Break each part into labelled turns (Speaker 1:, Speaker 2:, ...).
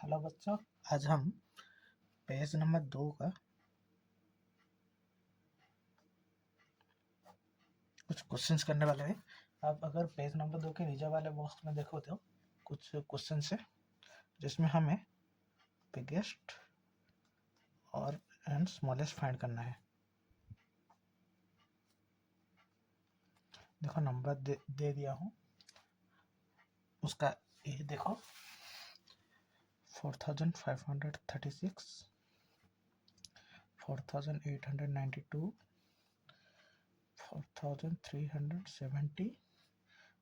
Speaker 1: Hello बच्चों, आज हम पेज नंबर 2 का कुछ क्वेश्चंस करने वाले हैं। आप अगर पेज नंबर 2 के नीचे वाले बॉक्स में देखो तो कुछ क्वेश्चंस है जिसमें हमें बिगेस्ट और एंड स्मॉलेस्ट फाइंड करना है। देखो नंबर दे दिया हूँ, उसका ये देखो 4536, 4892, 4370,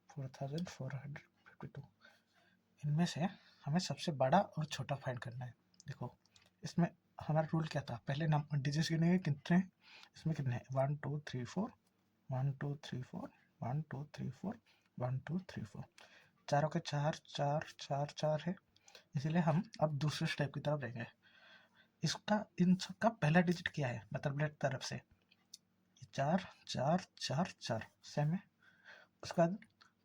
Speaker 1: 4452। इनमें से हमें सबसे बड़ा और छोटा फाइंड करना है। देखो इसमें हमारा रूल क्या था, पहले नंबर डिजिट्स गिनेंगे कितने हैं, इसमें कितने हैं 1 2 3 4, 1 2 3 4, 1 2 3 4, 1 2 3 4, चारों के चार चार चार चार है, इसीलिए हम अब दूसरे स्टेप की तरफ जाएंगे। इसका इन सब का पहला डिजिट क्या है, मतलब लेफ्ट तरफ से 4 4 4 4 सेम है, उसके बाद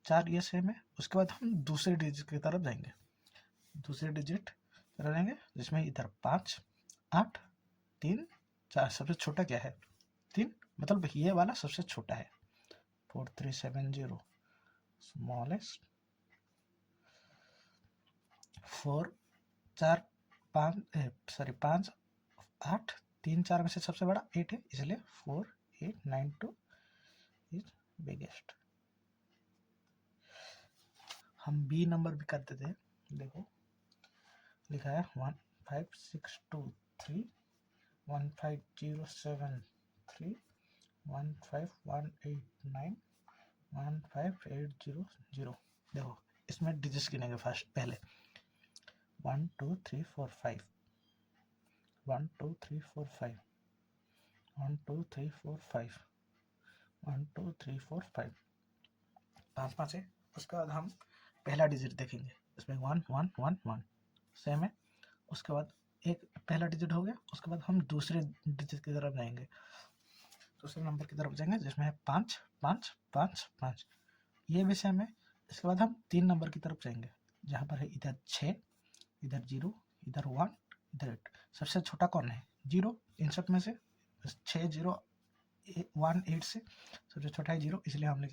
Speaker 1: 4 ये सेम है, उसके बाद हम दूसरे डिजिट की तरफ जाएंगे। दूसरे डिजिट रहेंगे जिसमें इधर 5 8 3 4, सबसे छोटा क्या है 3, मतलब ये वाला सबसे छोटा है 4370 स्मॉलेस्ट, 4 4 5 8 3 4 में से सबसे बड़ा 8 है, इसलिए 4892 इज बिगेस्ट। हम बी नंबर भी कर देते हैं। देखो लिखा है 15623, 15073, 15189, 15800। देखो इसमें डिजिट्स गिनेंगे फर्स्ट, पहले 1 2 3 4 5, 1 2 3 4 5, 1 2 3 4 5, 1 2 3 4 5, 5 5 है। उसके बाद हम पहला डिजिट देखेंगे, इसमें 1 1 1 1 सेम है। उसके बाद एक पहला डिजिट हो गया, उसके बाद हम दूसरे डिजिट की तरफ जाएंगे, दूसरे नंबर की तरफ जाएंगे जिसमें है 5 5 5 5, ये भी सेम है। इसके बाद हम 3 नंबर की तरफ जाएंगे जहाँ पर है इधर 6, इधर 0, इधर 1, इधर 8। सबसे छोटा कौन है 0, इन सब में से 6 0 1 8 से सबसे छोटा है 0, इसलिए हमने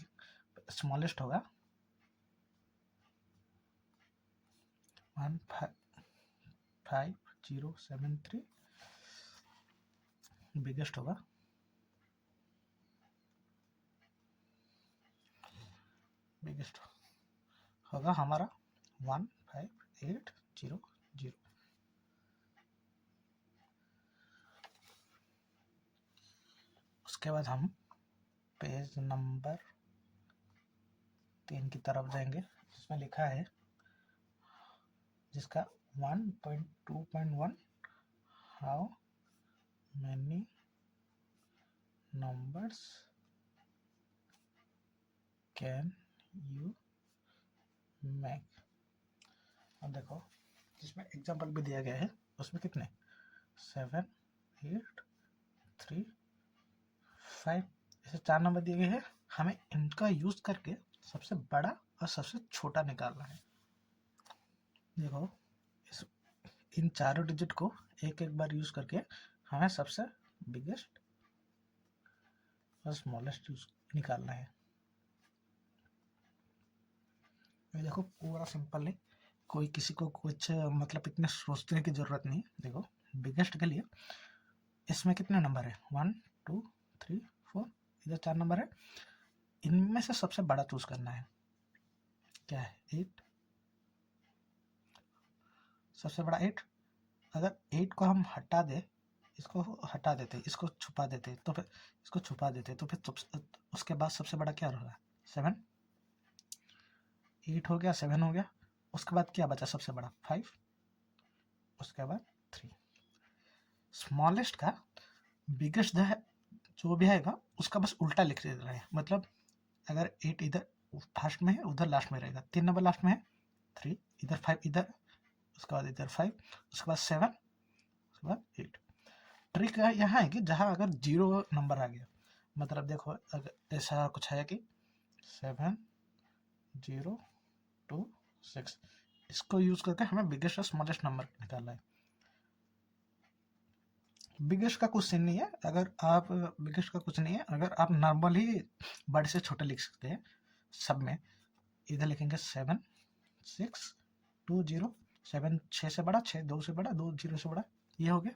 Speaker 1: स्मॉलेस्ट होगा 15073, बिगेस्ट होगा हमारा 15800। उसके बाद हम पेज नंबर 3 की तरफ जाएंगे जिसमें लिखा है, जिसका 1.2.1 how many numbers can you make. अब देखो जिसमें एग्जांपल भी दिया गया है, उसमें कितने 7 8 3 5, ऐसे 4 नंबर दिए गए हैं। हमें इनका यूज करके सबसे बड़ा और सबसे छोटा निकालना है। देखो इन चारों डिजिट को एक एक बार यूज करके हमें सबसे बिगेस्ट और स्मॉलेस्ट निकालना है। ये देखो पूरा सिंपल है, कोई किसी को कुछ मतलब इतने सोचने की जरूरत नहीं। देखो बिगेस्ट के लिए इसमें कितने नंबर है 1 2 3 4, इधर 4 नंबर है, इनमें से सबसे बड़ा चूज करना है। क्या है 8, सबसे बड़ा 8। अगर 8 को हम हटा दे, इसको हटा देते, इसको छुपा देते, तो फिर इसको छुपा देते, तो फिर उसके बाद सबसे बड़ा क्या होगा 7। 8 हो गया, 7 हो गया, उसके बाद क्या बचा सबसे बड़ा 5, उसके बाद 3। स्मॉलेस्ट का बिगेस्ट जो भी आएगा उसका बस उल्टा लिख देना है, मतलब अगर 8 इधर फर्स्ट में है उधर लास्ट में रहेगा, 3 नंबर लास्ट में है 3, इधर 5, इधर उसके बाद इधर 5, उसके बाद 7, उसके बाद 8। ट्रिक यहाँ है कि जहाँ अगर 0 नंबर आ गया, मतलब देखो अगर ऐसा कुछ है कि 7 0 2 6, इसको यूज करके हमें बिगेस्ट और स्मॉलेस्ट नंबर निकालना है। बिगेस्ट का कुछ सीन नहीं है, अगर आप बिगेस्ट का कुछ नहीं है, अगर आप नॉर्मली बड़े से छोटे लिख सकते हैं सब में। इधर लिखेंगे 7 6 2 0, 7 6 से बड़ा, 6 2 से बड़ा, 2 0 से बड़ा, ये हो गया।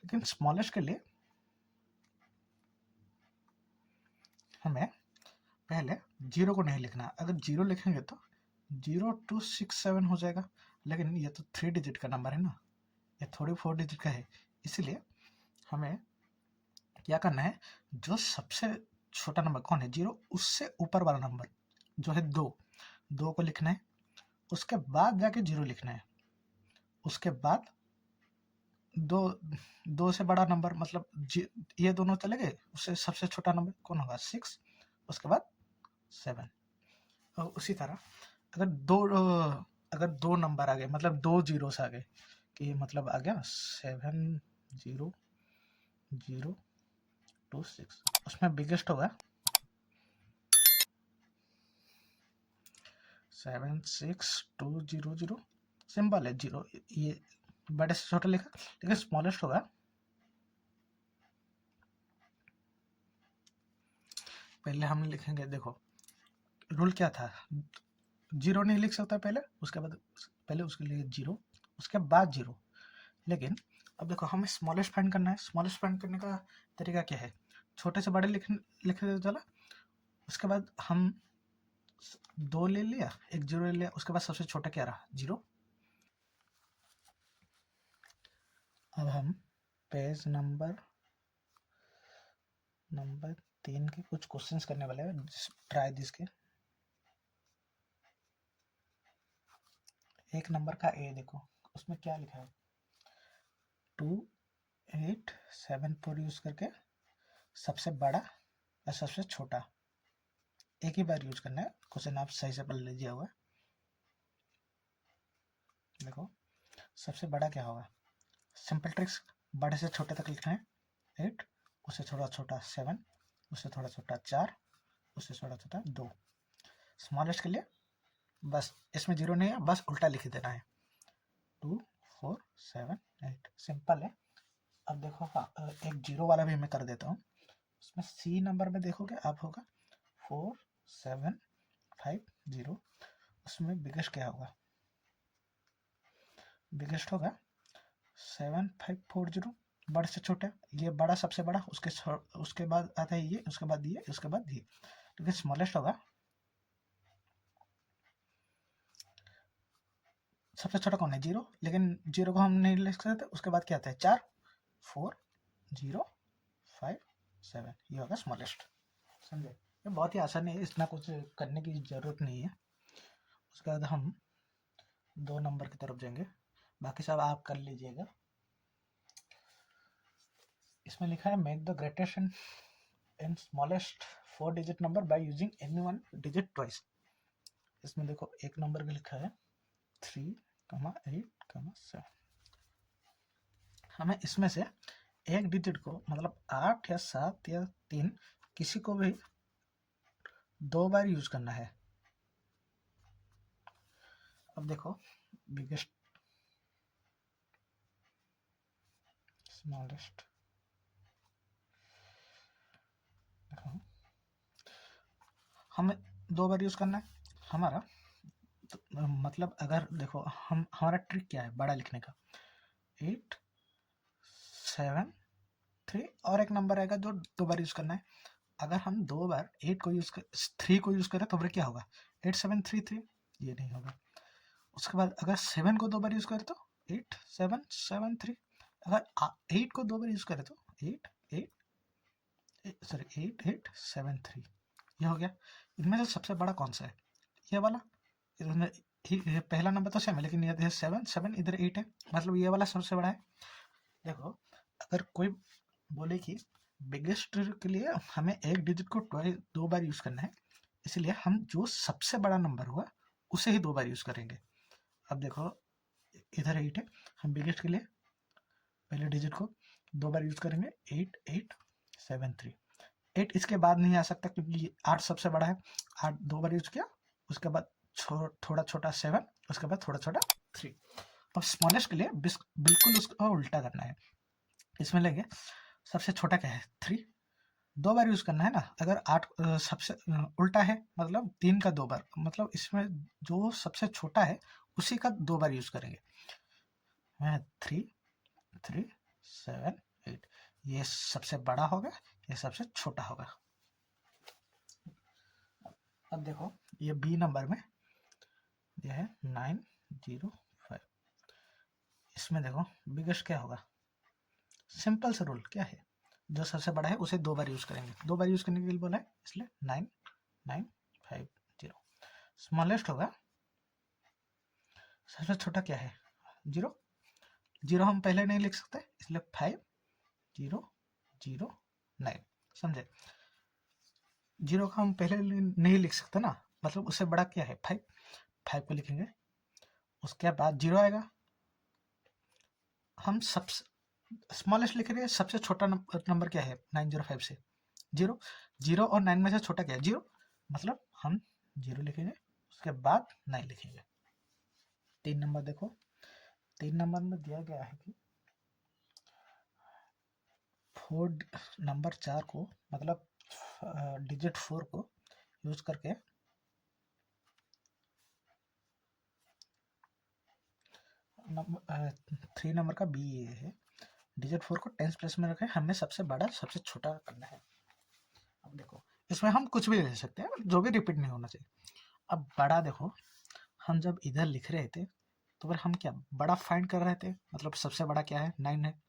Speaker 1: लेकिन स्मॉलेस्ट के लिए हमें पहले 0 को नहीं लिखना। अगर 0 लिखेंगे तो 0267 हो जाएगा, लेकिन ये तो 3 डिजिट का नंबर है ना, ये थोड़ी 4 डिजिट का है। इसलिए हमें क्या करना है, जो सबसे छोटा नंबर कौन है 0, उससे ऊपर वाला नंबर जो है 2 को लिखना है, उसके बाद जाके 0 लिखना है, उसके बाद दो से बड़ा नंबर, मतलब ये दोनों चले गए, उससे सबसे छोटा नंबर कौन होगा 6, उसके बाद 7। और उसी तरह अगर दो नंबर आ गए, मतलब 2 जीरोस आ गए, कि मतलब आ गया 7 0 0 2 6, उसमें बिगेस्ट होगा 7 6 2 0 0, सिंपल है 0, ये बड़े से छोटा लिखा, लेकिन स्मॉलेस्ट होगा, पहले हम लिखेंगे, देखो रूल क्या था, 0 नहीं लिख सकता पहले, उसके बाद पहले उसके लिए 0, उसके बाद 0। लेकिन अब देखो हमें स्मॉलेस्ट फाइंड करना है। स्मॉलेस्ट फाइंड करने का तरीका क्या है, छोटे से बड़े लिखते चला, उसके बाद हम 2 ले लिया, एक 0 ले लिया, उसके बाद सबसे छोटा क्या रहा 0। अब हम पेज नंबर 3 के कुछ क्वेश्चंस करने वाले हैं, ट्राई दिस के। एक नंबर का ए देखो, उसमें क्या लिखा है 2 8 7 4 यूज करके सबसे बड़ा और सबसे छोटा एक ही बार यूज करना है। क्वेश्चन आप सही से पढ़ लीजिए होगा। देखो सबसे बड़ा क्या होगा, सिंपल ट्रिक्स, बड़े से छोटे तक लिखना है 8, उससे थोड़ा छोटा 7, उससे थोड़ा छोटा 4, उससे थोड़ा छोटा 2। स्मॉलेस्ट के लिए बस इसमें 0 नहीं है, बस उल्टा लिख देना है 2 4 7 8, सिंपल है। अब देखो एक 0 वाला भी मैं कर देता हूँ। उसमें सी नंबर में देखोगे आप होगा 4 7 5 0, उसमें बिगेस्ट क्या होगा, बिगेस्ट होगा 7 5 4 0, बड़े से छोटे, ये बड़ा सबसे बड़ा, उसके बाद आता है ये, उसके बाद ये, उसके बाद ये, लेकिन स्मॉलेस्ट होगा सबसे छोटा कौन है 0, लेकिन 0 को हम नहीं लिख सकते, उसके बाद क्या आता है 4 4 0 5 7, ये होगा स्मॉलेस्ट। समझे, ये बहुत ही आसान है, इतना कुछ करने की जरूरत नहीं है। उसके बाद हम 2 नंबर की तरफ जाएंगे, बाकी सब आप कर लीजिएगा। इसमें लिखा है make the greatest and smallest 4 digit number by using any one digit twice. इसमें देखो एक नंबर भी लिखा है 3 8 7। हमें इसमें से एक डिजिट को, मतलब 8 या 7 या 3, किसी को भी 2 बार यूज करना है। अब देखो बिगेस्ट स्मॉलेस्ट, देखो हमें 2 बार यूज करना है हमारा, तो, मतलब अगर देखो हमारा ट्रिक क्या है बड़ा लिखने का, 8 7 3, और एक नंबर आएगा जो 2 बार यूज करना है। अगर हम 2 बार 8 को यूज कर 3 को यूज करें तो फिर क्या होगा 8 7 3 3, ये नहीं होगा। उसके बाद अगर 7 को 2 बार यूज करें तो 8 7 7 3, अगर 8 को 2 बार यूज करें तो 8 8 सॉरी 8 8 7 3, ये हो गया। इनमें से सबसे बड़ा कौन सा है, ये वाला। इधर ये पहला नंबर तो सेम है, लेकिन ये 7 7, इधर 8 है, मतलब ये वाला सबसे बड़ा है। देखो अगर कोई बोले कि बिगेस्ट के लिए हमें एक डिजिट को 2 बार यूज करना है, इसलिए हम जो सबसे बड़ा नंबर हुआ उसे ही 2 बार यूज करेंगे। अब देखो इधर 8 है, हम बिगेस्ट के लिए पहले डिजिट को 2 बार यूज करेंगे 8 8 7 3। 8 इसके बाद नहीं आ सकता क्योंकि 8 सबसे बड़ा है, 8 2 बार यूज किया, उसके बाद थोड़ा छोटा 7, उसके बाद थोड़ा छोटा 3। अब स्मॉलेस्ट के लिए बिल्कुल उसका उल्टा करना है। इसमें लेंगे सबसे छोटा क्या है 3, 2 बार यूज़ करना है ना। अगर 8 सबसे उल्टा है मतलब 3 का 2 बार, मतलब इसमें जो सबसे छोटा है उसी का 2 बार यूज़ करेंगे। 3 3 7 8, ये सबसे बड़ा होगा, ये सबसे छोटा होगा। अब देखो ये बी नंबर में ये है 905। इसमें देखो बिगेस्ट क्या होगा, सिंपल सा रूल क्या है, जो सबसे बड़ा है उसे 2 बार यूज करेंगे। 2 बार यूज करने के लिए बोला है, इसलिए 9950। स्मॉलेस्ट होगा, सबसे छोटा क्या है 0, 0 हम पहले नहीं लिख सकते, इसलिए 5009। समझे, 0 का हम पहले नहीं लिख सकते ना, मतलब उससे बड़ा क्या है 5, 5 को लिखेंगे। उसके बाद 0 आएगा, हम सबसे स्मॉलेस्ट लिख रहे हैं, सबसे छोटा नंबर क्या है 905 से 0, 0 और 9 में से छोटा क्या है 0, मतलब हम 0 लिखेंगे, उसके बाद 9 लिखेंगे। 3 नंबर देखो, 3 नंबर में दिया गया है कि 4 नंबर 4 को मतलब डिजिट 4 को यूज करके 3 नंबर का बी ये है, डिजिट 4 को टेंस प्लेस में रखें, हमें सबसे बड़ा सबसे छोटा करना है। अब देखो इसमें हम कुछ भी ले सकते हैं, जो भी रिपीट नहीं होना चाहिए। अब बड़ा देखो, हम जब इधर लिख रहे थे तो फिर हम क्या बड़ा फाइंड कर रहे थे, मतलब सबसे बड़ा क्या है 9 है।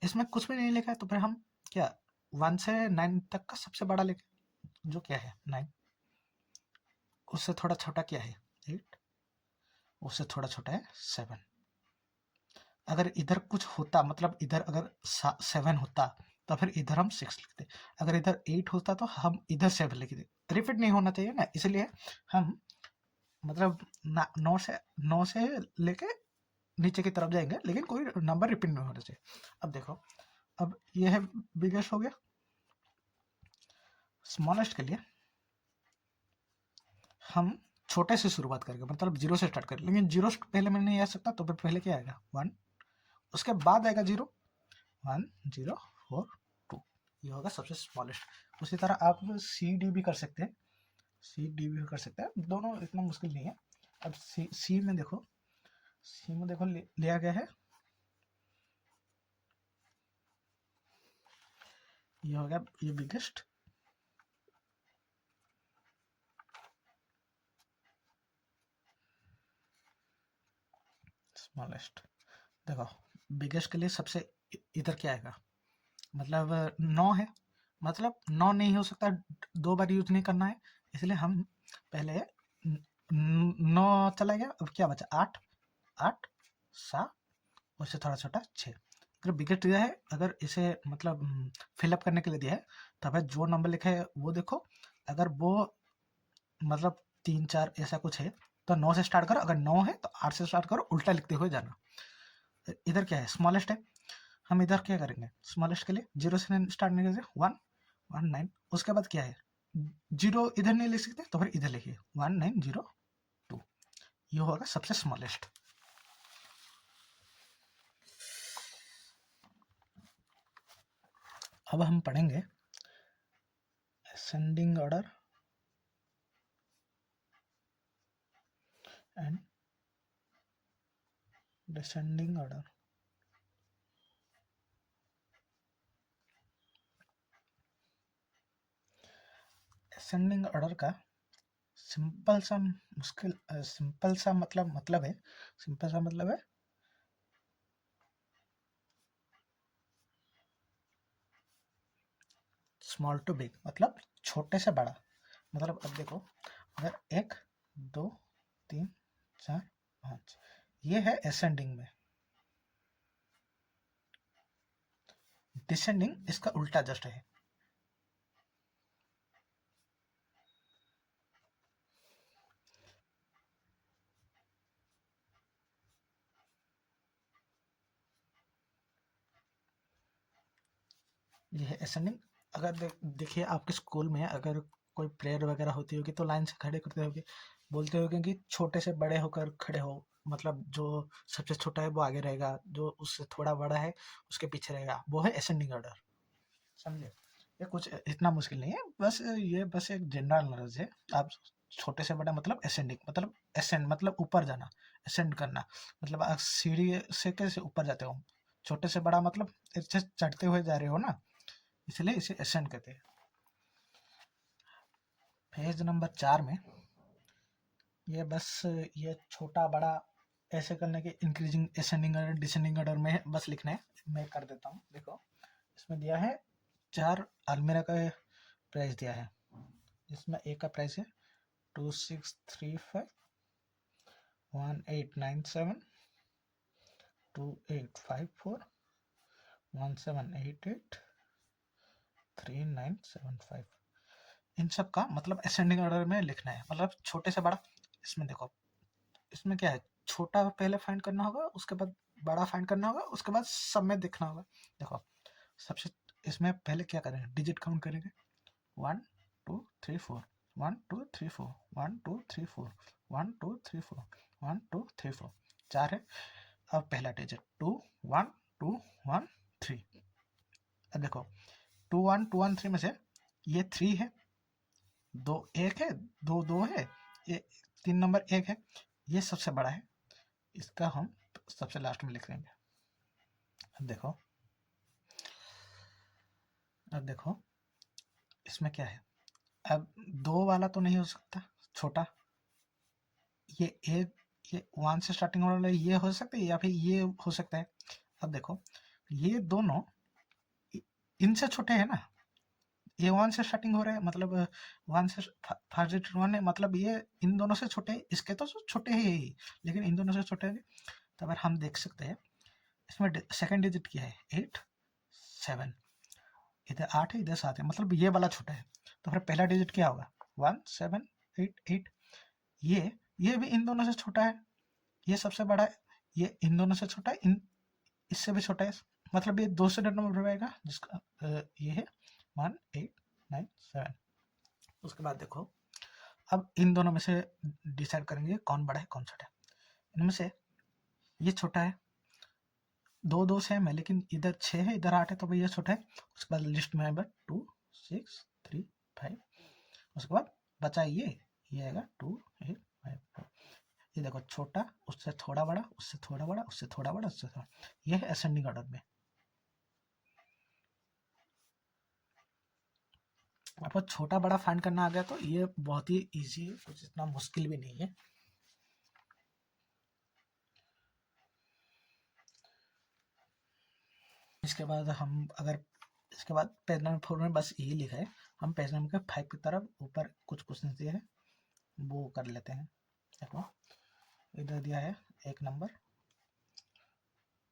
Speaker 1: इसमें कुछ भी नहीं लिखा है तो फिर हम क्या 1 से 9 तक का सबसे बड़ा लिखे, जो क्या है 9। उससे थोड़ा छोटा क्या है 8, उससे थोड़ा छोटा है 7। अगर इधर कुछ होता, मतलब इधर अगर 7 होता तो फिर इधर हम 6 लिखते, अगर इधर 8 होता तो हम इधर 7 लिखते। रिपीट नहीं होना चाहिए ना, इसलिए हम मतलब 9 से लेके नीचे की तरफ जाएंगे, लेकिन कोई नंबर रिपीट नहीं होना चाहिए। अब देखो, अब ये है बिगेस्ट हो गया। स्मॉलेस्ट के लिए हम छोटे से शुरुआत करेंगे, मतलब 0 से स्टार्ट करें, लेकिन 0 पहले में नहीं आ सकता, तो फिर पहले क्या आएगा 1, उसके बाद आएगा 0, 1 0 4 2, ये होगा सबसे स्मॉलेस्ट। उसी तरह आप सी डी भी कर सकते हैं, सी डी भी कर सकते हैं, दोनों इतना मुश्किल नहीं है। अब सी में देखो, सी में देखो लिया गया है, ये हो गया ये बिगेस्ट, स्मॉलेस्ट। देखो बिगेस्ट के लिए सबसे इधर क्या आएगा, मतलब 9 है, मतलब 9 नहीं हो सकता, 2 बार यूज नहीं करना है, इसलिए हम पहले 9 चला गया, अब क्या बचा 8, 8 7, उससे थोड़ा छोटा 6। अगर बिगेस्ट दिया है, अगर इसे मतलब फिलअप करने के लिए दिया है, तो हमें जो नंबर लिखा है वो देखो, अगर वो मतलब 3 4 ऐसा कुछ है तो 9 से स्टार्ट करो, अगर 9 है तो 8 से स्टार्ट करो, उल्टा लिखते हुए जाना। इधर क्या है स्मॉलेस्ट है, हम इधर क्या करेंगे स्मॉलेस्ट के लिए 0 से स्टार्ट नहीं करेंगे, 1 1 9, उसके बाद क्या है 0 इधर नहीं लिख सकते, तो फिर इधर लिखिए 1902, ये होगा सबसे स्मॉलेस्ट। अब हम पढ़ेंगे ascending order and descending order. Ascending order का सिंपल सा सिंपल सा मतलब है, सिंपल सा मतलब है स्मॉल टू बिग, मतलब छोटे से बड़ा। मतलब अब देखो, अगर 1 2 3 4 5, ये है असेंडिंग में। डिसेंडिंग इसका उल्टा जस्ट है। ये है असेंडिंग। अगर देखिए आपके स्कूल में अगर कोई प्रेयर वगैरह होती होगी तो लाइन से खड़े करते होगे, बोलते हो क्योंकि छोटे से बड़े होकर खड़े हो, मतलब जो सबसे छोटा है वो आगे रहेगा, जो उससे थोड़ा बड़ा है उसके पीछे रहेगा, वो है असेंडिंग ऑर्डर। समझे? ये कुछ इतना मुश्किल नहीं है, बस ये बस एक जनरल नॉलेज है। आप छोटे से बड़ा मतलब असेंडिंग, मतलब असेंड मतलब ऊपर जाना, असेंड करना, मतलब आप सीढ़ी से कैसे ऊपर जाते हो, छोटे से बड़ा मतलब ऐसे चढ़ते हुए जा रहे हो ना, इसलिए इसे असेंड कहते हैं। पेज नंबर 4 में ये बस ये छोटा बड़ा ऐसे करने के increasing ascending order descending order में बस लिखना है। मैं कर देता हूँ। देखो इसमें दिया है 4 अलमीरा का प्राइस दिया है। इसमें ए का प्राइस है 2635, 1897, 2854, 1788, 3975। इन सब का मतलब असेंडिंग ऑर्डर में लिखना है, मतलब छोटे से बड़ा। इसमें देखो इसमें क्या है, छोटा पहले फाइंड करना होगा, उसके बाद बड़ा फाइंड करना होगा, उसके बाद सब में देखना होगा। देखो सबसे इसमें पहले क्या करेंगे, डिजिट काउंट करेंगे 1 2 3 4, 1 2 3 4, 1 2 3 4, 1 2 3 4, 1 2 3 4, 4 है। अब पहला डिजिट 2 1 2 1 3। अब देखो 2 1 2 1 3 में से ये 3 है, दो एक है, दो दो है, ये 3 नंबर एक है, ये सबसे बड़ा है, इसका हम सबसे लास्ट में लिख देंगे। अब देखो इसमें क्या है, अब 2 वाला तो नहीं हो सकता छोटा, ये एक, ये 1 से स्टार्टिंग वाला ये हो सकता है या फिर ये हो सकता है। अब देखो ये दोनों इनसे छोटे हैं ना, ये 1 से स्टार्टिंग हो रहा है, मतलब 1 से फर्स्ट डिजिट 1 है, मतलब ये इन दोनों से छोटे हैं, इसके तो छोटे ही, लेकिन इन दोनों से छोटे हैं। तो अगर हम देख सकते हैं इसमें सेकंड डिजिट क्या है 8 7, इधर 8 है इधर 7 है, मतलब ये वाला छोटा है। तो फिर पहला डिजिट क्या होगा 1 7 8 8। ये भी इन दोनों से छोटा है, ये सबसे बड़ा है, ये इन दोनों से छोटा है, इन इससे भी छोटा है, मतलब ये 2 से नंबर रहेगा, जिसका ये है 1 8 9 7। उसके बाद देखो अब इन दोनों में से डिसाइड करेंगे कौन बड़ा है कौन छोटा है। इनमें से ये छोटा है, 2 2 सेम है, लेकिन इधर 6 है इधर 8 है, तो भाई ये छोटा है। उसके बाद लिस्ट में आएगा 2 6 3 5। उसके बाद बचा ये आएगा 2 8 5 4। ये देखो छोटा, उससे थोड़ा बड़ा, उससे थोड़ा बड़ा, उससे थोड़ा बड़ा, उससे थोड़ा, ये है असेंडिंग ऑर्डर में। आपको छोटा बड़ा फाइंड करना आ गया तो ये बहुत ही इजी है, कुछ इतना मुश्किल भी नहीं है। इसके बाद हम अगर इसके बाद पेज नंबर 4 में बस यही लिखा है, हम पेज नंबर 5 की तरफ ऊपर कुछ क्वेश्चन दिए हैं वो कर लेते हैं। देखो इधर दिया है एक नंबर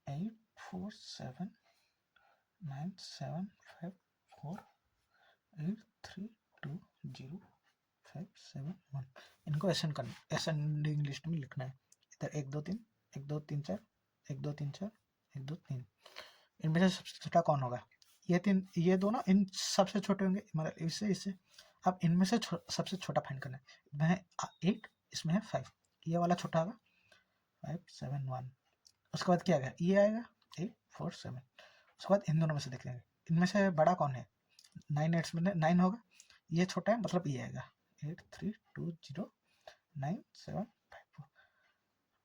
Speaker 1: 84797548320571। इनको असेंडिंग लिस्ट में लिखना है। इधर 1 2 3 1 2 3 4 1 2 3 4 1 2 3। इनमें से सबसे छोटा कौन होगा, ये 3, ये दोनों इन सबसे छोटे होंगे, मतलब इससे इससे। अब इनमें से सबसे छोटा फाइंड करना है। इसमें है 8, इसमें है 5, ये वाला छोटा होगा 571। उसके बाद क्या आएगा, ये आएगा 847। उसके बाद इन दोनों में से देख लेंगे इनमें से बड़ा कौन है, 9 8 में 9 होगा, ये छोटा है, मतलब ये आएगा 83209754।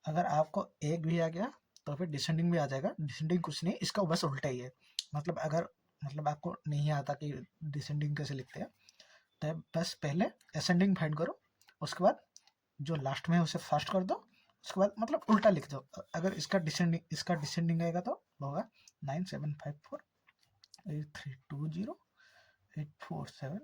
Speaker 1: अगर आपको एक भी आ गया तो फिर डिसेंडिंग भी आ जाएगा। डिसेंडिंग कुछ नहीं, इसका बस उल्टा ही है, मतलब अगर मतलब आपको नहीं आता कि डिसेंडिंग कैसे लिखते हैं, तो बस पहले असेंडिंग फाइंड करो, उसके बाद जो लास्ट में है उसे फास्ट कर दो, उसके बाद मतलब उल्टा लिख दो। अगर इसका डिसेंडिंग आएगा तो होगा 9754820847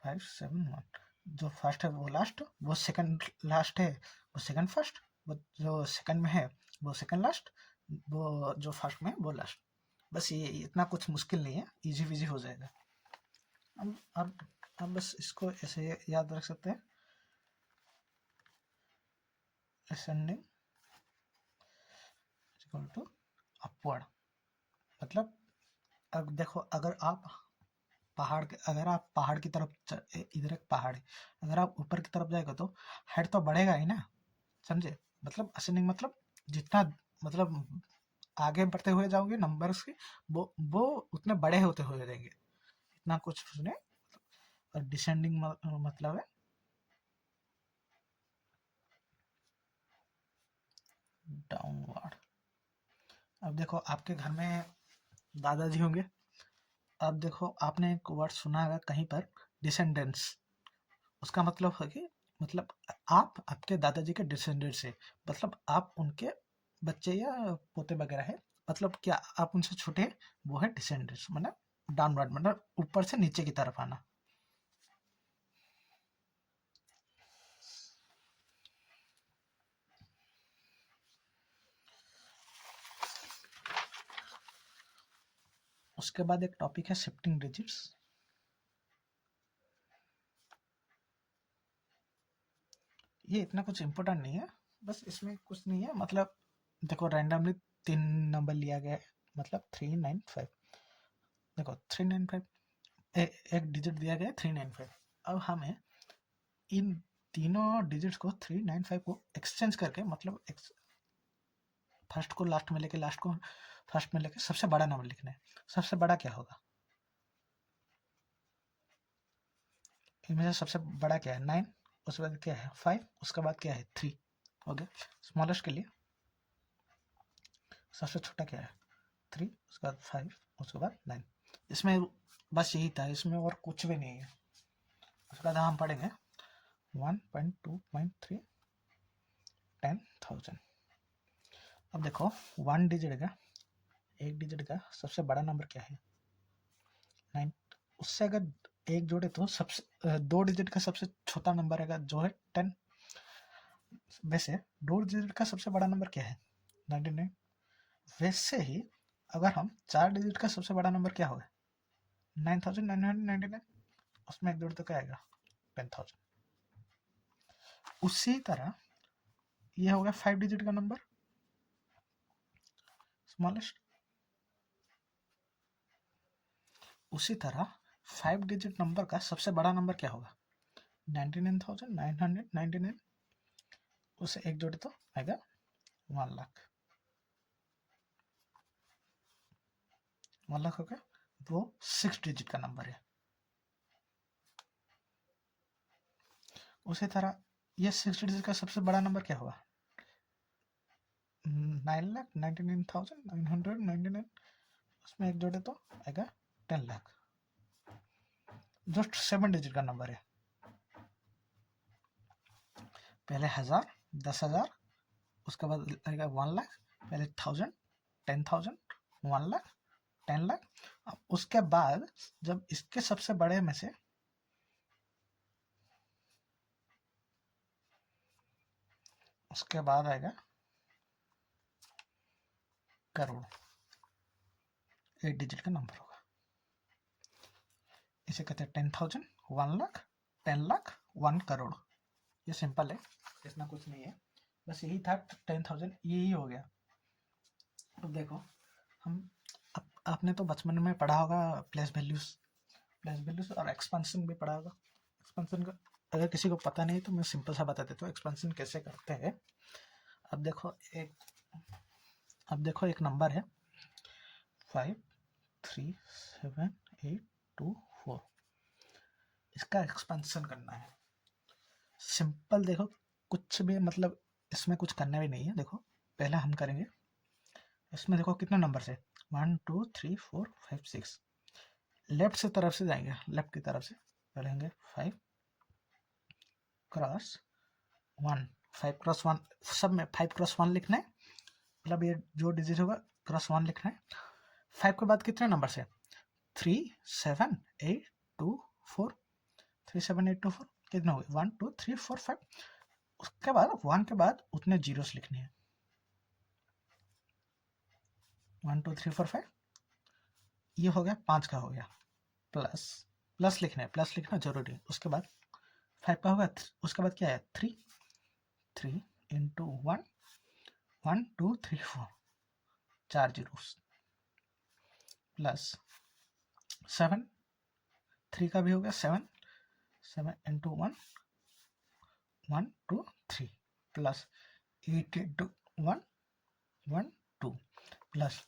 Speaker 1: 571। जो फर्स्ट है वो लास्ट, वो सेकंड लास्ट है वो सेकंड फर्स्ट, वो जो सेकंड में है वो सेकंड लास्ट, वो जो फर्स्ट में है वो लास्ट। बस ये इतना कुछ मुश्किल नहीं है, इजी विजी हो जाएगा। अब बस इसको ऐसे याद रख सकते हैं, असेंडिंग इक्वल टू अपवर्ड। मतलब अब देखो अगर आप पहाड़ के, अगर आप पहाड़ की तरफ इधर एक पहाड़ है, अगर आप ऊपर की तरफ जाएगा तो हाइट तो बढ़ेगा ही ना, समझे? मतलब असेंडिंग मतलब जितना मतलब आगे बढ़ते हुए जाओगे नंबर्स के, वो उतने बड़े होते हुए जाएंगे, इतना कुछ सुने। और डिसेंडिंग मतलब है डाउनवर्ड। अब देखो आपके घर में दादाजी होंगे, अब देखो आपने एक वर्ड सुना होगा कहीं पर, डिसेंडेंट्स। उसका मतलब है कि मतलब आप आपके दादाजी के डिसेंडेंट्स है, मतलब आप उनके बच्चे या पोते वगैरह है, मतलब क्या आप उनसे छोटे हैं, वो है डिसेंडेंट्स, मतलब डाउनवर्ड मतलब ऊपर से नीचे की तरफ आना। उसके बाद एक टॉपिक है शिफ्टिंग डिजिट्स। ये इतना कुछ इम्पोर्टेंट नहीं है, बस इसमें कुछ नहीं है, मतलब देखो रैंडमली 3 नंबर लिया गया है, मतलब 395। देखो 395 एक डिजिट दिया गया है 395। अब हमें इन तीनों डिजिट्स को 395 को एक्सचेंज करके, मतलब फर्स्ट को लास्ट में लेके, लास्ट को फर्स्ट में लेके सबसे बड़ा नंबर लिखना है। सबसे बड़ा क्या होगा इनमें से? सबसे बड़ा क्या है? 9, उसके बाद क्या है 5, उसके बाद क्या है 3। हो गया। स्मॉलेस्ट के लिए सबसे छोटा क्या है 3, उसके बाद 5, उसके बाद 9। इसमें बस यही था, इसमें और कुछ भी नहीं है। उसके बाद हम पढ़ेंगे 1.2.3 10,000। अब देखो 1 डिजिट का, एक डिजिट का सबसे बड़ा नंबर क्या है 9। उससे अगर एक जोड़े तो सबसे 2 डिजिट का सबसे छोटा नंबर है जो है 10। वैसे 2 डिजिट का सबसे बड़ा नंबर क्या है 99। वैसे ही अगर हम 4 डिजिट का सबसे बड़ा नंबर क्या होगा 9,999, उसमें एक जोड़ तो क्या आएगा 10,000। उसी तरह ये हो गया 5 डिजिट का नंबर स्मॉलेस्ट। उसी तरह 5 डिजिट नंबर का सबसे बड़ा नंबर क्या होगा 99,999। उसे एक जोड़े तो आएगा 1 लाख। 1 लाख हो गया, वो 6 डिजिट का नंबर है। उसी तरह ये 6 डिजिट का सबसे बड़ा नंबर क्या होगा 9,99,999। उसमें एक जोड़े तो आएगा 10 लाख। जो 7 डिजिट का नंबर है, पहले 1000, 10,000, उसके बाद आएगा 1 लाख, पहले 1000, 10,000, 1 लाख, 10 लाख। अब उसके बाद जब इसके सबसे बड़े में से उसके बाद आएगा करोड़, 8 डिजिट का नंबर होगा। इसे कहते हैं 10,000, 1 लाख, 10 लाख, 1 करोड़। ये सिंपल है, इतना कुछ नहीं है, बस यही था 10,000, यही हो गया। अब देखो हम आपने तो बचपन में पढ़ा होगा प्लेस वैल्यूज, प्लेस वैल्यूज और एक्सपेंशन भी पढ़ा होगा। एक्सपेंशन का अगर किसी को पता नहीं तो मैं सिंपल सा बता देता हूँ एक्सपेंशन कैसे करते हैं। अब देखो एक नंबर है 537,824। इसका एक्सपेंशन करना है। सिंपल देखो, कुछ भी मतलब इसमें कुछ करना भी नहीं है। देखो पहले हम करेंगे, इसमें देखो कितने नंबर से 1 2 3 4 5 6। लेफ्ट से तरफ से जाएंगे, लेफ्ट की तरफ से पढ़ेंगे 5 क्रॉस 1, 5 क्रॉस 1, सब में 5 क्रॉस 1 लिखना है, मतलब ये जो डिजिट होगा क्रॉस 1 लिखना है। 5 के बाद कितने नंबर से 3 7 8 2 4, 3 7 8 2 4 कितने हो गए 1 2 3 4 5। उसके बाद 1 के बाद उतने जीरोस लिखने हैं 1 2 3 4 5। ये हो गया 5 का हो गया, प्लस प्लस लिखना है, प्लस लिखना जरूरी है। उसके बाद 5 का होगा, उसके बाद क्या है 3 3 इंटू 1 1 2 3 4, 4 जीरोस, प्लस 7 3 का भी हो गया 7, 7 into 1, 1 2 3 plus 8 into 1, 1 2 plus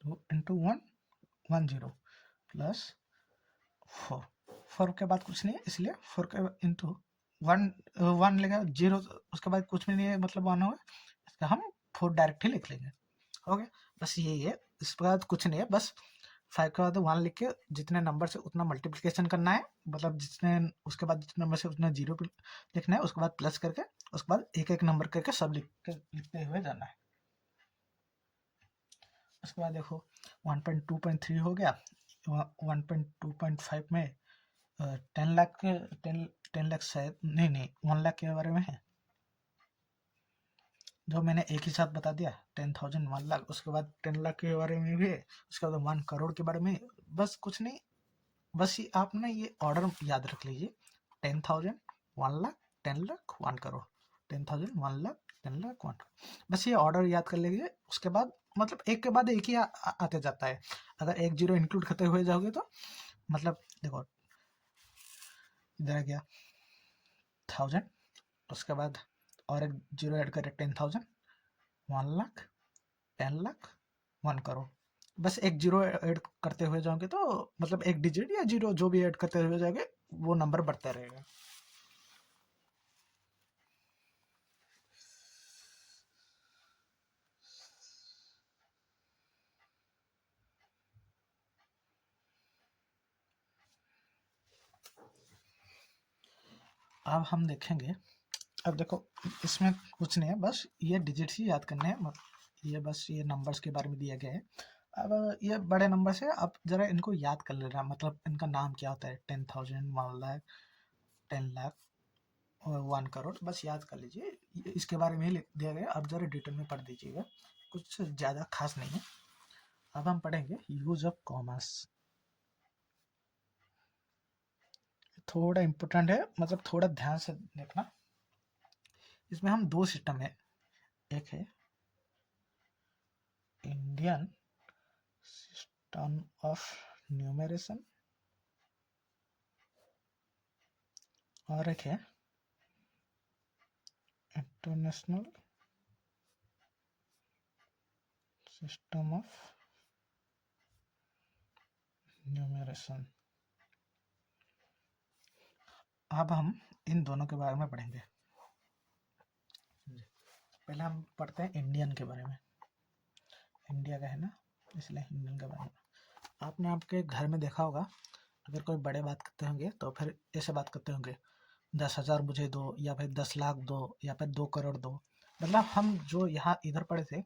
Speaker 1: 2 into 1, 1 0 plus 4, 4 के बाद कुछ नहीं है इसलिए 4 के इंटू 1, 1 लेगा 0, उसके बाद कुछ भी नहीं है मतलब 1 होगा, इसका हम 4 डायरेक्ट ही लिख लेंगे। हो गया, बस यही है, इसके बाद कुछ नहीं है, बस 5 के बाद 1 लिख के जितने नंबर से उतना मल्टीप्लिकेशन करना है, मतलब जितने उसके बाद जितने नंबर से उतना 0 लिखना है, उसके बाद प्लस करके उसके बाद एक एक नंबर करके सब लिखते हुए जाना है। उसके बाद देखो 1.2.3 हो गया, 1.2.5 में 10 लाख के 10 लाख शायद नहीं 1 लाख के बारे में है, जो मैंने एक ही साथ बता दिया 10,000 1 लाख, उसके बाद 10 लाख के बारे में भी है, उसके बाद 1 करोड़ के बारे में, बस कुछ नहीं, बस ये आप ना ये ऑर्डर याद रख लीजिए, 10,000 1 लाख 10 लाख 1 करोड़, 10,000 1 लाख 10 लाख 1 करोड़, बस ये ऑर्डर याद कर लीजिए। उसके बाद मतलब एक के बाद एक ही आते जाता है, अगर एक जीरो इंक्लूड करते हुए जाओगे तो मतलब देखो इधर आ गया 1000, उसके बाद और एक जीरो ऐड करें 10,000 1 लाख 10 लाख 1 करोड़, बस एक जीरो ऐड करते हुए जाओगे तो मतलब एक डिजिट या जीरो जो भी ऐड करते हुए जाओगे वो नंबर बढ़ता रहेगा। अब हम देखेंगे, अब देखो इसमें कुछ नहीं है, बस ये डिजिट्स ही याद करने हैं, ये बस ये नंबर्स के बारे में दिया गया है। अब ये बड़े नंबर से आप जरा इनको याद कर लेना, मतलब इनका नाम क्या होता है, 10,000 1 लाख 10 लाख और 1 करोड़, बस याद कर लीजिए, इसके बारे में ही लिख दिया गया, आप जरा डिटेल में पढ़ दीजिएगा, कुछ ज़्यादा खास नहीं है। अब हम पढ़ेंगे यूज ऑफ कॉमर्स, थोड़ा इम्पोर्टेंट है, मतलब थोड़ा ध्यान से देखना। इसमें हम दो सिस्टम है, एक है इंडियन सिस्टम ऑफ न्यूमरेशन और एक है इंटरनेशनल सिस्टम ऑफ न्यूमरेशन। अब हम इन दोनों के बारे में पढ़ेंगे। पहले हम पढ़ते हैं इंडियन के बारे में, इंडिया का है ना इसलिए इंडियन के बारे में। आपने आपके घर में देखा होगा, अगर कोई बड़े बात करते होंगे तो फिर ऐसे बात करते होंगे, 10,000 मुझे दो, या फिर 10 लाख दो, या फिर 2 करोड़ दो, मतलब हम जो यहाँ इधर पढ़े थे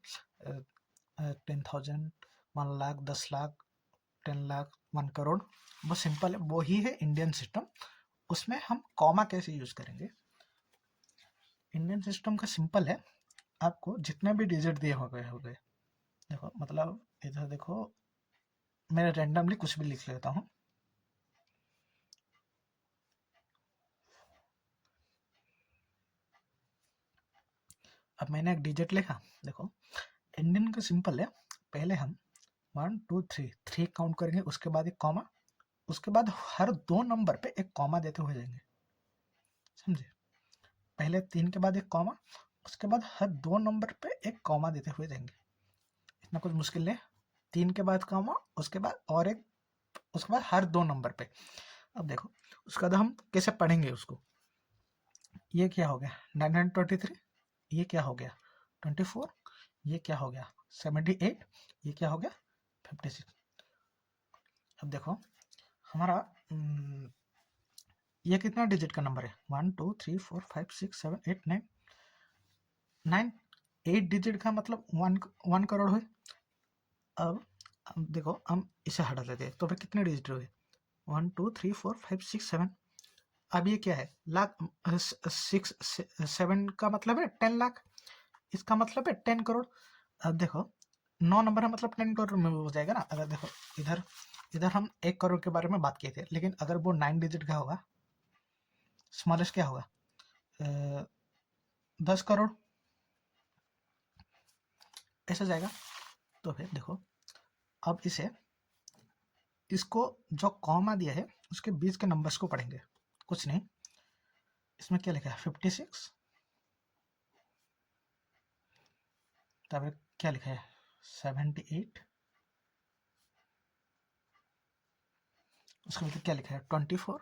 Speaker 1: 10,000 1 लाख 10 लाख 10 लाख 1 करोड़, वो सिंपल है, वो ही है इंडियन सिस्टम। उसमें हम कॉमा कैसे यूज करेंगे, इंडियन सिस्टम का सिंपल है, आपको जितने भी डिजिट दिए हो गए देखो, मतलब इधर देखो मैं रैंडमली कुछ भी लिख लेता हूँ, अब मैंने एक डिजिट लिखा, देखो इंडियन का सिंपल है, पहले हम 1 2 3 काउंट करेंगे, उसके बाद एक कॉमा, उसके बाद हर 2 नंबर पे एक कॉमा देते हुए जाएंगे, समझे, पहले 3 के बाद एक कॉमा, उसके बाद हर 2 नंबर पे एक कॉमा देते हुए जाएंगे, इतना कुछ मुश्किल नहीं, 3 के बाद कॉमा, उसके बाद और एक, उसके बाद हर 2 नंबर पे। अब देखो उसके बाद हम कैसे पढ़ेंगे उसको, ये क्या हो गया 923, ये क्या हो गया 24, ये क्या हो गया 78, ये क्या हो गया 56। अब देखो हमारा ये कितना डिजिट का नंबर है, 1 2 3 4 5 6 7 8 9 9, 8 डिजिट का मतलब 1 करोड़ हुए। अब देखो हम इसे हटा देते हैं तो फिर कितने डिजिट हुए, 1 2 3 4 5 6 7। अब ये क्या है, लाख 6 7 का मतलब है 10 लाख, इसका मतलब है 10 करोड़। अब देखो 9 नंबर है मतलब 10 करोड़ में हो जाएगा ना, अगर देखो इधर इधर हम 1 करोड़ के बारे में बात किए थे, लेकिन अगर वो 9 डिजिट का होगा, स्मॉलेस्ट क्या होगा 10 करोड़, ऐसा जाएगा। तो फिर देखो अब इसको जो कॉमा दिया है उसके बीच के नंबर्स को पढ़ेंगे, कुछ नहीं। इसमें क्या लिखा है 56, तब क्या लिखा है 78, उसके बाद क्या लिखा है 24,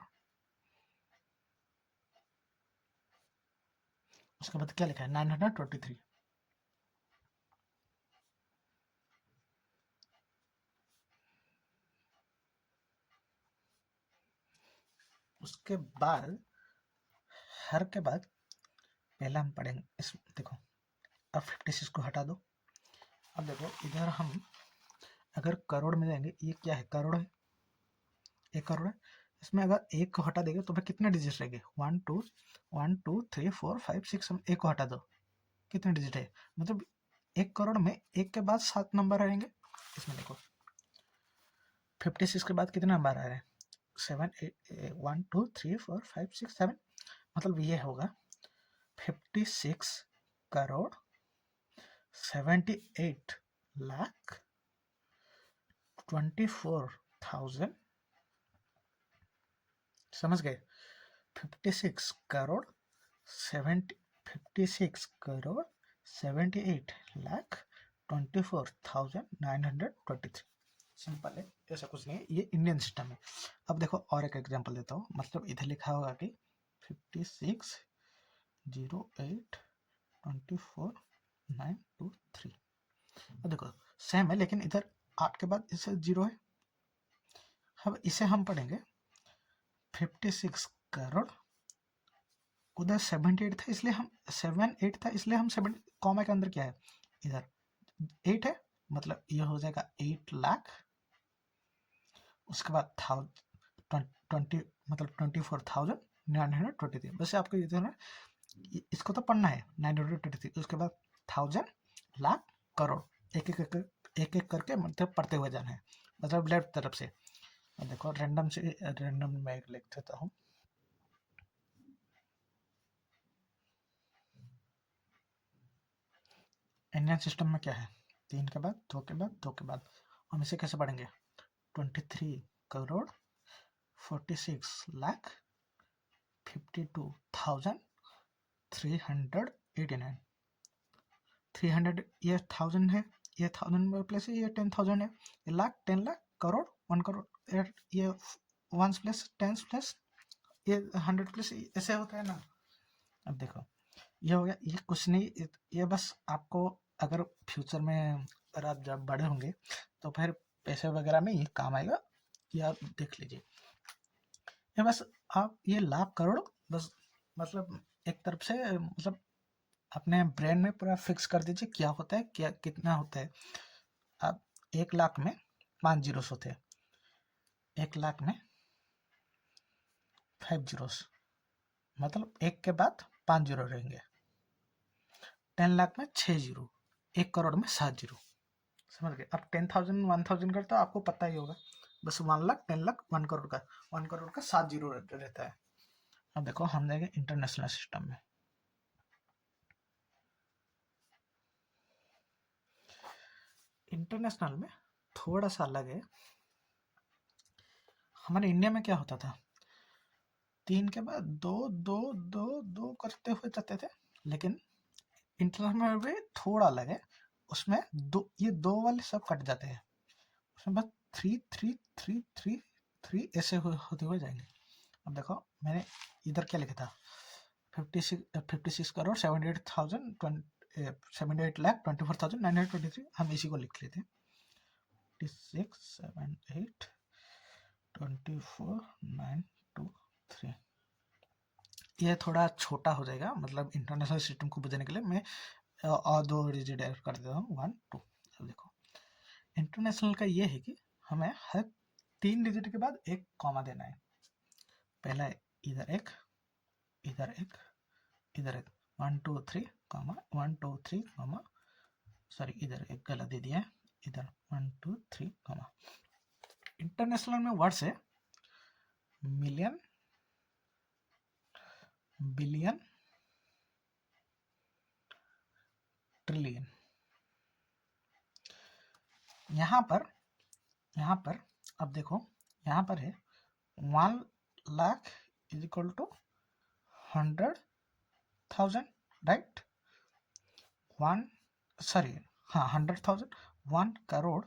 Speaker 1: उसके बाद क्या लिखा है 923। उसके बाद हर के बाद पहला हम पढ़ेंगे इस, देखो अब 56 को हटा दो। अब देखो इधर हम अगर करोड़ में जाएंगे, ये क्या है करोड़ है, 1 करोड़ है। इसमें अगर 1 को हटा देंगे तो फिर कितने डिजिट रहेंगे 1 2 3 4 5 6, हम 1 को हटा दो कितने डिजिट है, मतलब 1 करोड़ में 1 के बाद 7 नंबर रहेंगे। इसमें देखो 56 के बाद कितने नंबर आ रहे हैं 7 8 1 2 3 4 5 6 7, मतलब ये होगा 56 करोड़ 78 लाख 24,000, समझ गए 56 करोड़ 78 लाख 24,923। सिंपल है, ऐसा कुछ नहीं है, ये इंडियन सिस्टम है। अब देखो और एक एग्जांपल देता हूँ, मतलब इधर लिखा होगा कि 56 08 24,923। अब देखो सेम है, लेकिन इधर 8 के बाद इसे 0 है। अब इसे हम पढ़ेंगे 56 करोड़, उधर 78 था इसलिए हम 78 था इसलिए हम 7 कॉमा के अंदर क्या है इधर 8 है, मतलब ये हो जाएगा 8 लाख, उसके बाद 20 मतलब 24,923। वैसे आपको ये जो है इसको तो पढ़ना है 923, उसके बाद 1000 लाख करोड़, एक एक करके मतलब पढ़ते हुए जाना है, मतलब लेफ्ट तरफ से। देखो रैंडम में एक लिख देता हूँ। इंडियन सिस्टम में क्या है 3 के बाद 2 के बाद 2 के बाद, हम इसे कैसे पढ़ेंगे 23 करोड़ 46 लाख 52,389। 300 ये 1000 है, ये 1000 में प्लस है, ये 10,000 है, ये लाख 10 लाख करोड़ 1 करोड़, ये 1 प्लस 10 प्लस ये 100 प्लस, ऐसे होता है ना। अब देखो ये हो गया, ये कुछ नहीं, ये बस आपको अगर फ्यूचर में अगर आप जब बड़े होंगे तो फिर पैसे वगैरह में ये काम आएगा, ये आप देख लीजिए। ये बस आप ये लाख करोड़ बस मतलब एक तरफ से मतलब अपने ब्रेन में पूरा फिक्स कर दीजिए क्या होता है, क्या कितना होता है। अब 1 लाख में 5 जीरोस होते हैं, 1 लाख में 5 जीरोस, मतलब 1 के बाद 5 जीरो रहेंगे। 10 लाख में 6 जीरो, 1 करोड़ में 7 जीरो, समझ गए। अब 10,000 1,000 का तो आपको पता ही होगा, बस 1 लाख 10 लाख 1 करोड़ का, 1 करोड़ का 7 जीरो रहता है। अब देखो हम देंगे इंटरनेशनल सिस्टम में। इंटरनेशनल में थोड़ा सा अलग है। हमारे इंडिया में क्या होता था 3 के बाद 2 2 2 2 करते हुए जाते थे, लेकिन इंटरनेशनल में थोड़ा अलग है। उसमें ये 2 वाले सब कट जाते हैं, उसमें बस 3 3 3 3 3 ऐसे होते हुए जाएंगे। अब देखो मैंने इधर क्या लिखा था 56 करोड़ 78 लाख 24,923, हम इसी को लिख लेते हैं 56 78 24,923। ये थोड़ा छोटा हो जाएगा, मतलब इंटरनेशनल सिस्टम को बुझाने के लिए मैं और 2 डिजिट ऐड कर देता हूँ 1 2। अब देखो इंटरनेशनल का ये है कि हमें हर 3 डिजिट के बाद एक कॉमा देना है। पहला इधर एक इधर एक इधर एक 1 2 3 कॉमा 1 2 3 कॉमा, सॉरी इधर एक गलत दे दिया है, इधर 1 2 3 कॉमा। इंटरनेशनल में वर्ड्स है मिलियन बिलियन ट्रिलियन। यहाँ पर अब देखो यहाँ पर है 1,00,000 is equal to 100,000, right? 100,000, 1 crore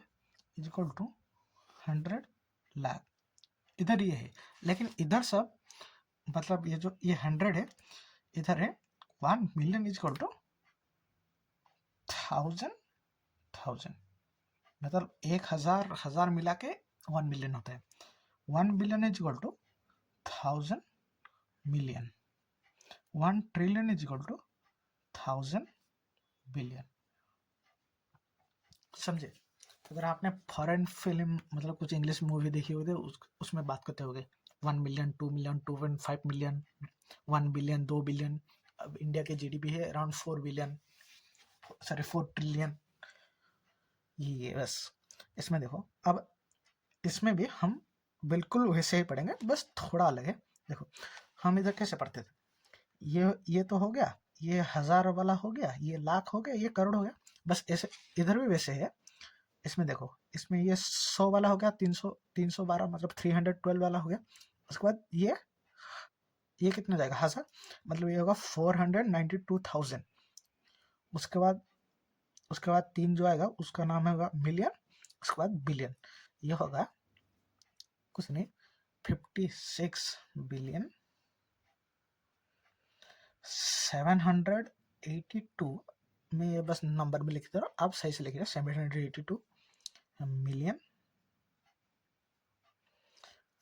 Speaker 1: is equal to 100,00,000, इधर ये है। लेकिन इधर सब मतलब ये जो ये 100 है, इधर है 1 मिलियन इज इक्वल टू 1,000, मतलब 1,000 मिला के 1 मिलियन होता है। 1 billion is equal to 1,000 million. 1 trillion is equal to 1,000 billion. समझे? अगर आपने फॉरेन फिल्म मतलब कुछ इंग्लिश मूवी देखी होगी तो उसमें बात करते होगे 1 million, 2 million, 2.5 million, 1 billion, 2 billion. अब इंडिया की जीडीपी है अराउंड 4 बिलियन, सॉरी 4 ट्रिलियन। ये बस इसमें देखो, अब इसमें भी हम बिल्कुल वैसे ही पढ़ेंगे, बस थोड़ा अलग है। देखो हम इधर कैसे पढ़ते थे, ये तो हो गया, ये 1,000 वाला हो गया, ये लाख हो गया, ये करोड़ हो गया, बस ऐसे इधर भी वैसे है। इसमें देखो, इसमें ये 100 वाला हो गया, 312 मतलब 312 वाला हो गया। उसके बाद ये कितना जाएगा 1,000, मतलब ये होगा 492,000। उसके बाद 3 जो आएगा उसका नाम होगा मिलियन। उसके बाद बिलियन, ये होगा कुछ नहीं 56 बिलियन 782 में, ये बस नंबर में लिख दे रहा हूँ, आप सही से लिखिए 782 मिलियन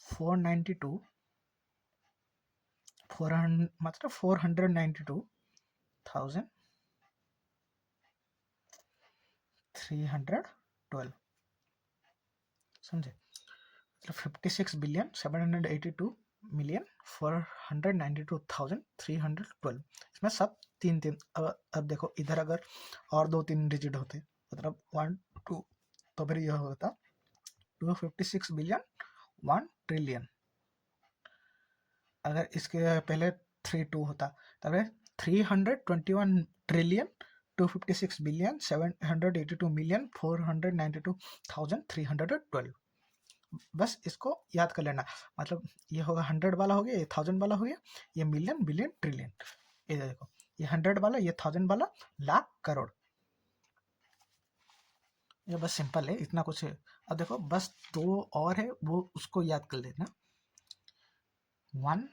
Speaker 1: 492 400 मतलब 492,312, समझे? मतलब 56 बिलियन 782 मिलियन 492,312। इसमें सब 3 अब देखो इधर अगर और 2-3 डिजिट होते मतलब 1 2, तो फिर यह होता 256 बिलियन 1 ट्रिलियन। अगर इसके पहले 3 2 होता तब 321 ट्रिलियन 256 बिलियन 782 मिलियन 492,312। बस इसको याद कर लेना, मतलब ये होगा 100 वाला हो गया, ये 1,000 वाला हो गया, ये मिलियन बिलियन ट्रिलियन। ये देखो, ये 100 वाला, ये 1,000 वाला, लाख करोड़। ये बस सिंपल है, इतना कुछ है। अब देखो बस 2 और है, वो उसको याद कर लेना। 1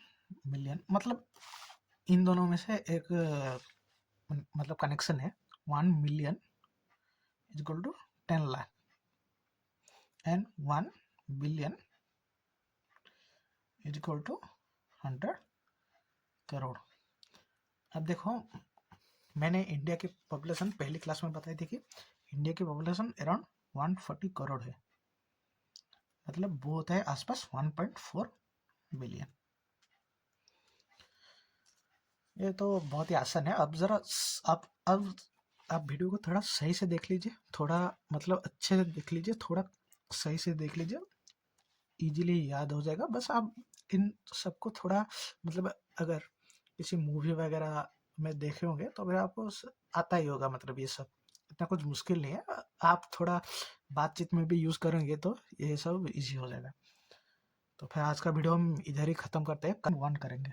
Speaker 1: मिलियन मतलब इन दोनों में से एक मतलब कनेक्शन है। 1 million is equal to 10 lakh and 1 billion is equal to 100 crore. अब देखो, मैंने इंडिया की पॉपुलेशन पहली क्लास में बताई थी कि इंडिया की पॉपुलेशन अराउंड 140 करोड़ है, मतलब वो होता है आसपास 1.4 बिलियन। ये तो बहुत ही आसान है। अब जरा अब आप वीडियो को थोड़ा सही से देख लीजिए, थोड़ा मतलब अच्छे से देख लीजिए, थोड़ा सही से देख लीजिए, इजीली याद हो जाएगा। बस आप इन सबको थोड़ा मतलब अगर किसी मूवी वगैरह में देखे होंगे तो फिर आपको आता ही होगा, मतलब ये सब इतना कुछ मुश्किल नहीं है। आप थोड़ा बातचीत में भी यूज़ करेंगे तो ये सब इजी हो जाएगा। तो फिर आज का वीडियो हम इधर ही ख़त्म करते हैं, कल 1 करेंगे।